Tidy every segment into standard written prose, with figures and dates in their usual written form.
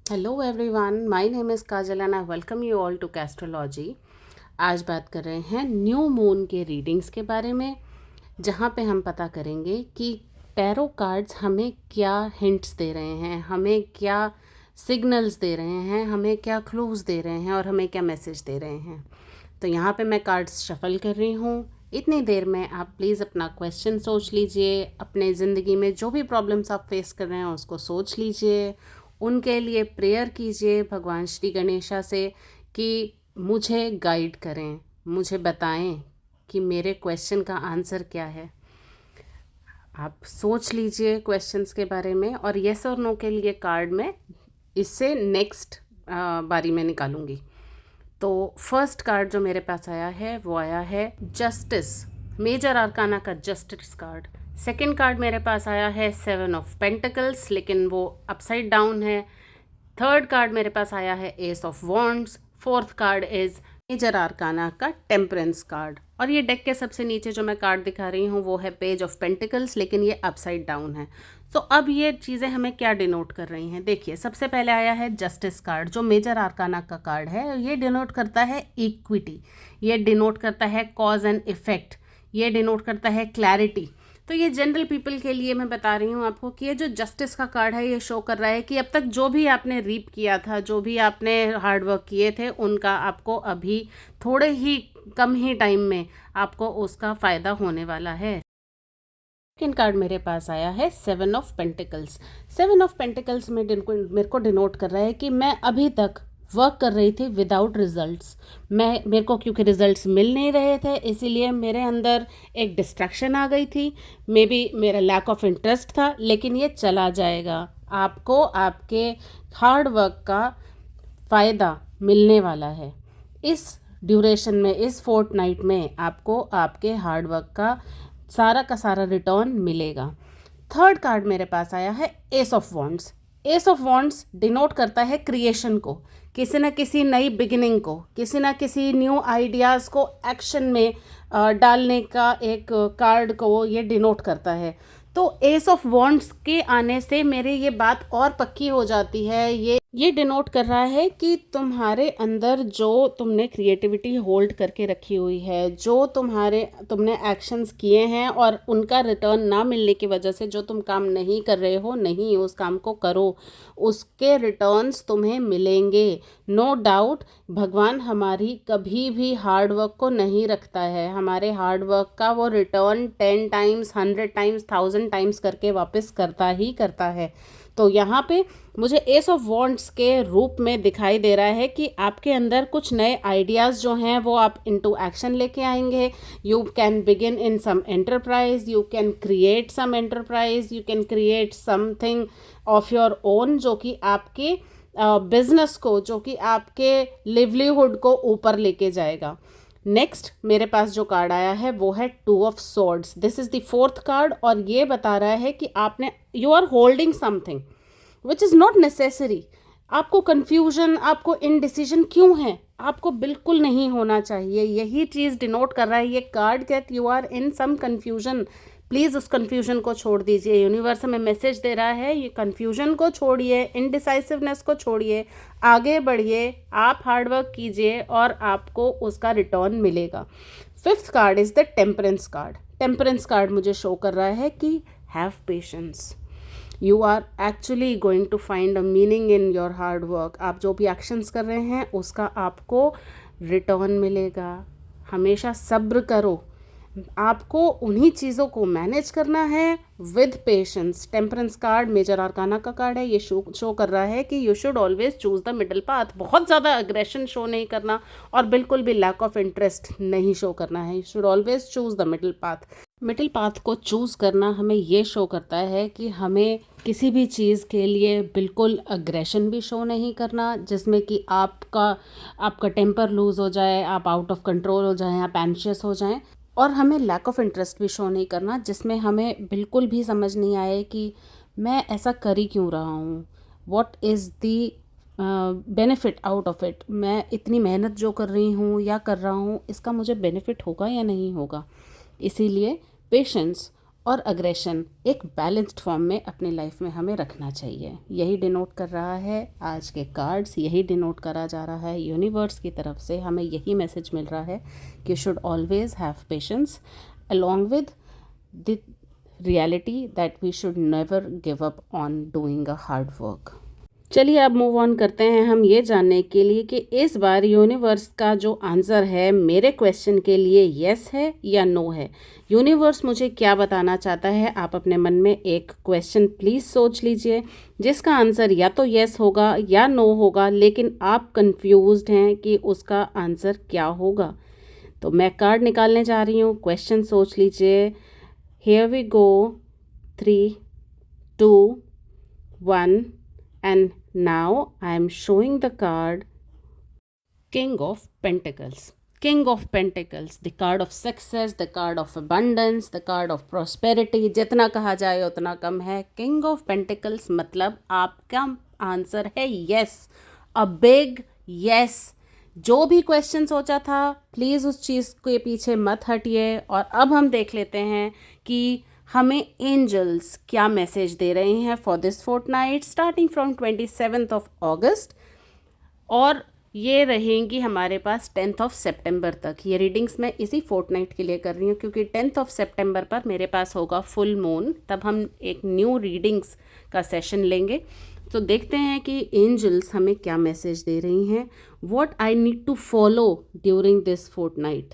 Hello everyone, my name is Kajal and I welcome you all to castrology. आज बात कर रहे हैं न्यू मून के रीडिंग्स के बारे में, जहाँ पे हम पता करेंगे कि टैरो कार्ड्स हमें क्या हिंट्स दे रहे हैं, हमें क्या सिग्नल्स दे रहे हैं, हमें क्या क्लूज़ दे रहे हैं और हमें क्या मैसेज दे रहे हैं। तो यहाँ पे मैं कार्ड्स शफल कर रही हूँ। इतनी देर में आप प्लीज़ अपना क्वेश्चन सोच लीजिए, अपने ज़िंदगी में जो भी प्रॉब्लम्स आप फेस कर रहे हैं उसको सोच लीजिए, उनके लिए प्रेयर कीजिए भगवान श्री गणेशा से कि मुझे गाइड करें, मुझे बताएं कि मेरे क्वेश्चन का आंसर क्या है। आप सोच लीजिए क्वेश्चंस के बारे में और येस और नो के लिए कार्ड में इससे नेक्स्ट बारी में निकालूंगी। तो फर्स्ट कार्ड जो मेरे पास आया है वो आया है जस्टिस, मेजर आर्काना का जस्टिस कार्ड। सेकंड कार्ड मेरे पास आया है 7 ऑफ पेंटिकल्स, लेकिन वो अपसाइड डाउन है। थर्ड कार्ड मेरे पास आया है ace of wands. Fourth card is major arcana का टेम्परेंस कार्ड। और ये डेक के सबसे नीचे जो मैं कार्ड दिखा रही हूँ वो है पेज ऑफ पेंटिकल्स, लेकिन ये अपसाइड डाउन है। तो अब ये चीज़ें हमें क्या डिनोट कर रही हैं, देखिए सबसे पहले आया है जस्टिस कार्ड जो मेजर आर्काना का कार्ड है। ये डिनोट करता है इक्विटी, ये डिनोट करता है कॉज एंड इफेक्ट, ये डिनोट करता है क्लैरिटी। तो ये जनरल पीपल के लिए मैं बता रही हूँ आपको कि ये जो जस्टिस का कार्ड है ये शो कर रहा है कि अब तक जो भी आपने रीप किया था, जो भी आपने हार्ड वर्क किए थे, उनका आपको अभी थोड़े ही कम ही टाइम में आपको उसका फ़ायदा होने वाला है। सेकेंड कार्ड मेरे पास आया है 7 ऑफ पेंटिकल्स। 7 ऑफ पेंटिकल्स में मेरे को डिनोट कर रहा है कि मैं अभी तक वर्क कर रही थी विदाउट रिजल्ट्स। मेरे को क्योंकि रिजल्ट्स मिल नहीं रहे थे, इसीलिए मेरे अंदर एक डिस्ट्रैक्शन आ गई थी। मे बी मेरा लैक ऑफ इंटरेस्ट था, लेकिन ये चला जाएगा। आपको आपके हार्ड वर्क का फ़ायदा मिलने वाला है। इस ड्यूरेशन में, इस फोर्टनाइट में आपको आपके हार्ड वर्क का सारा रिटर्न मिलेगा। थर्ड कार्ड मेरे पास आया है ace of wands. S of wands denote करता है क्रिएशन को, किसी न किसी नई बिगिनिंग को, किसी न किसी न्यू आइडियाज़ को एक्शन में डालने का एक कार्ड को ये डिनोट करता है। तो एस ऑफ वॉन्ड्स के आने से मेरे ये बात और पक्की हो जाती है। ये डिनोट कर रहा है कि तुम्हारे अंदर जो तुमने क्रिएटिविटी होल्ड करके रखी हुई है, जो तुमने एक्शंस किए हैं और उनका रिटर्न ना मिलने की वजह से जो तुम काम नहीं कर रहे हो, नहीं उस काम को करो, उसके रिटर्न्स तुम्हें मिलेंगे। नो डाउट भगवान हमारी कभी भी हार्ड वर्क को नहीं रखता है, हमारे हार्ड वर्क का वो रिटर्न 10 टाइम्स, 100 टाइम्स, 1000 टाइम्स करके वापस करता ही करता है। तो यहाँ पे मुझे एस ऑफ वॉन्ड्स के रूप में दिखाई दे रहा है कि आपके अंदर कुछ नए आइडियाज़ जो हैं वो आप इनटू एक्शन लेके आएंगे। You can begin in some enterprise, you can create some enterprise, you can create something of your own जो कि आपके बिजनेस को, जो कि आपके लिवलीहुड को ऊपर लेके जाएगा। नेक्स्ट मेरे पास जो कार्ड आया है वो है 2 of swords. This is the fourth card और ये बता रहा है कि you are holding something which is not necessary. आपको कन्फ्यूजन, आपको इनडिसीजन क्यों है? आपको बिल्कुल नहीं होना चाहिए। यही चीज़ डिनोट कर रहा है ये card that you are in some confusion. Please उस कन्फ्यूजन को छोड़ दीजिए। यूनिवर्स हमें मैसेज दे रहा है ये कन्फ्यूजन को छोड़िए, इनडिसाइसिवनेस को छोड़िए, आगे बढ़िए, आप हार्डवर्क कीजिए और आपको उसका रिटर्न मिलेगा। Fifth card is the temperance card. Temperance card मुझे शो कर रहा है कि have patience, you are actually going to find a meaning in your hard work. आप जो भी एक्शंस कर रहे हैं उसका आपको रिटर्न मिलेगा। हमेशा सब्र करो, आपको उन्हीं चीज़ों को मैनेज करना है with patience. Temperance card major arcana का कार्ड है। ये शो कर रहा है कि you should always choose the middle path. बहुत ज़्यादा अग्रेशन शो नहीं करना और बिल्कुल भी लैक ऑफ इंटरेस्ट नहीं शो करना है। You should always choose the middle path. Middle path को चूज़ करना हमें ये शो करता है कि हमें किसी भी चीज़ के लिए बिल्कुल अग्रेशन भी शो नहीं करना जिसमें कि आपका टेम्पर लूज़ हो जाए, आप आउट ऑफ कंट्रोल हो जाएं, आप एंशियस हो जाएं। और हमें लैक ऑफ इंटरेस्ट भी शो नहीं करना जिसमें हमें बिल्कुल भी समझ नहीं आए कि मैं ऐसा कर ही क्यों रहा हूँ, what is the benefit out of it. मैं इतनी मेहनत जो कर रही हूँ या कर रहा हूँ, इसका मुझे बेनिफिट होगा या नहीं होगा। इसीलिए पेशेंस और अग्रेशन एक बैलेंस्ड फॉर्म में अपनी लाइफ में हमें रखना चाहिए। यही डिनोट कर रहा है आज के कार्ड्स, यही डिनोट करा जा रहा है यूनिवर्स की तरफ से। हमें यही मैसेज मिल रहा है कि should always have patience along with the reality that we should never give up on doing a hard work। चलिए अब मूव ऑन करते हैं हम ये जानने के लिए कि इस बार यूनिवर्स का जो आंसर है मेरे क्वेश्चन के लिए यस है या नो है। यूनिवर्स मुझे क्या बताना चाहता है, आप अपने मन में एक क्वेश्चन प्लीज़ सोच लीजिए जिसका आंसर या तो यस होगा या नो होगा, लेकिन आप कंफ्यूज्ड हैं कि उसका आंसर क्या होगा। तो मैं कार्ड निकालने जा रही हूँ, क्वेश्चन सोच लीजिए। Here we go, 3 2 1 and now I am showing the card King of Pentacles। King of Pentacles, the card of success, the card of abundance, the card of prosperity। जितना कहा जाए उतना कम है। King of Pentacles मतलब आपका answer है yes, a big yes। जो भी क्वेश्चन सोचा था प्लीज़ उस चीज़ के पीछे मत हटिए। और अब हम देख लेते हैं कि हमें एंजल्स क्या मैसेज दे रहे हैं for this fortnight starting from 27th of August, और ये रहेंगी हमारे पास 10th of September तक। ये रीडिंग्स मैं इसी फोर्टनाइट के लिए कर रही हूँ क्योंकि 10th of September पर मेरे पास होगा फुल मून, तब हम एक न्यू रीडिंग्स का सेशन लेंगे। तो देखते हैं कि एंजल्स हमें क्या मैसेज दे रही हैं। What I need to follow during this fortnight.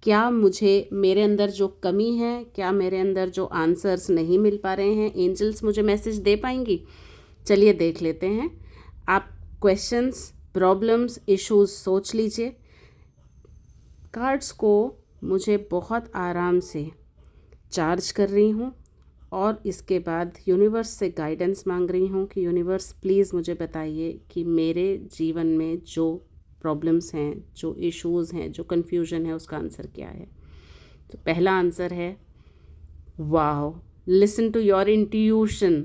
क्या मुझे मेरे अंदर जो कमी है, क्या मेरे अंदर जो आंसर्स नहीं मिल पा रहे हैं, एंजल्स मुझे मैसेज दे पाएंगी। चलिए देख लेते हैं। आप क्वेश्चंस, प्रॉब्लम्स, इश्यूज सोच लीजिए। कार्ड्स को मुझे बहुत आराम से चार्ज कर रही हूँ और इसके बाद यूनिवर्स से गाइडेंस मांग रही हूँ कि यूनिवर्स प्लीज़ मुझे बताइए कि मेरे जीवन में जो प्रॉब्लम्स हैं, जो इश्यूज़ हैं, जो कन्फ्यूजन है, उसका आंसर क्या है। तो पहला आंसर है wow, listen to your intuition.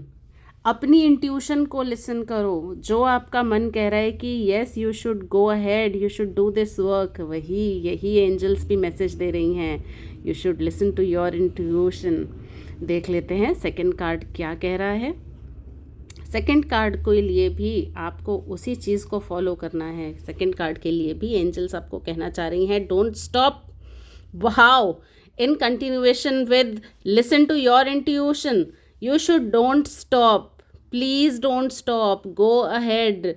अपनी इंट्यूशन को लिसन करो। जो आपका मन कह रहा है कि yes you should go ahead, you should do this work, यही एंजल्स भी मैसेज दे रही हैं। You should listen to your intuition. देख लेते हैं सेकंड कार्ड क्या कह रहा है। सेकंड कार्ड के लिए भी आपको उसी चीज़ को फॉलो करना है। सेकंड कार्ड के लिए भी एंजल्स आपको कहना चाह रही हैं don't stop, wow, in continuation with listen to your intuition, you should don't stop, please don't stop, go ahead.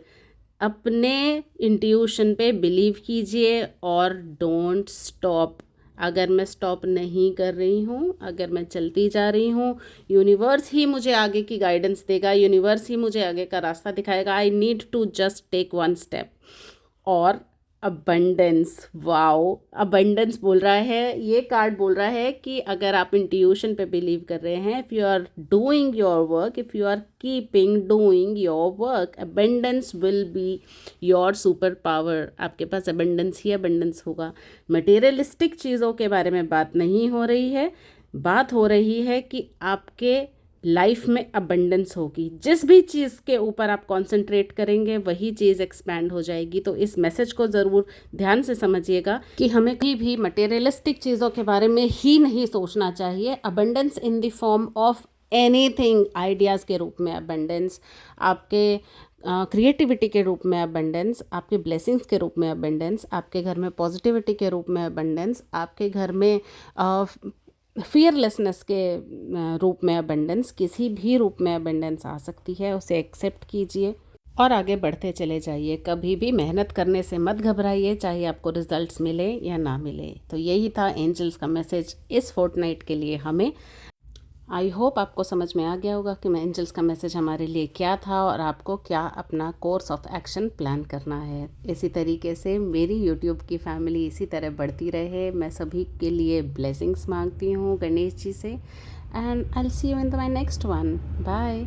अपने इंट्यूशन पे बिलीव कीजिए और डोंट स्टॉप। अगर मैं स्टॉप नहीं कर रही हूँ, अगर मैं चलती जा रही हूँ, यूनिवर्स ही मुझे आगे की गाइडेंस देगा, यूनिवर्स ही मुझे आगे का रास्ता दिखाएगा। I need to just take one step. और अबंडेंस, वाओ, अबंडेंस बोल रहा है, ये कार्ड बोल रहा है कि अगर आप इंट्यूशन पे बिलीव कर रहे हैं, if you are doing your work, if you are keeping doing your work, abundance will be your super power. आपके पास अबंडेंस ही अबंडेंस होगा। मटेरियलिस्टिक चीज़ों के बारे में बात नहीं हो रही है, बात हो रही है कि आपके लाइफ में अबंडेंस होगी। जिस भी चीज़ के ऊपर आप कंसंट्रेट करेंगे वही चीज़ एक्सपैंड हो जाएगी। तो इस मैसेज को ज़रूर ध्यान से समझिएगा कि हमें कहीं भी मटेरियलिस्टिक चीज़ों के बारे में ही नहीं सोचना चाहिए। Abundance in the form of anything, ideas के रूप में अबंडेंस, आपके क्रिएटिविटी के रूप में अबंडेंस, आपके ब्लेसिंग्स के रूप में अबंडेंस, आपके घर में पॉजिटिविटी के रूप में अबंडेंस, आपके घर में फियरलेसनेस के रूप में अबंडेंस, किसी भी रूप में अबंडेंस आ सकती है। उसे एक्सेप्ट कीजिए और आगे बढ़ते चले जाइए। कभी भी मेहनत करने से मत घबराइए, चाहे आपको रिजल्ट्स मिले या ना मिले। तो यही था एंजल्स का मैसेज इस फोर्टनाइट के लिए हमें। आई होप आपको समझ में आ गया होगा कि एंजल्स का मैसेज हमारे लिए क्या था और आपको क्या अपना कोर्स ऑफ एक्शन प्लान करना है। इसी तरीके से मेरी यूट्यूब की फैमिली इसी तरह बढ़ती रहे। मैं सभी के लिए ब्लेसिंग्स मांगती हूँ गणेश जी से। And I will see you in my next one. Bye.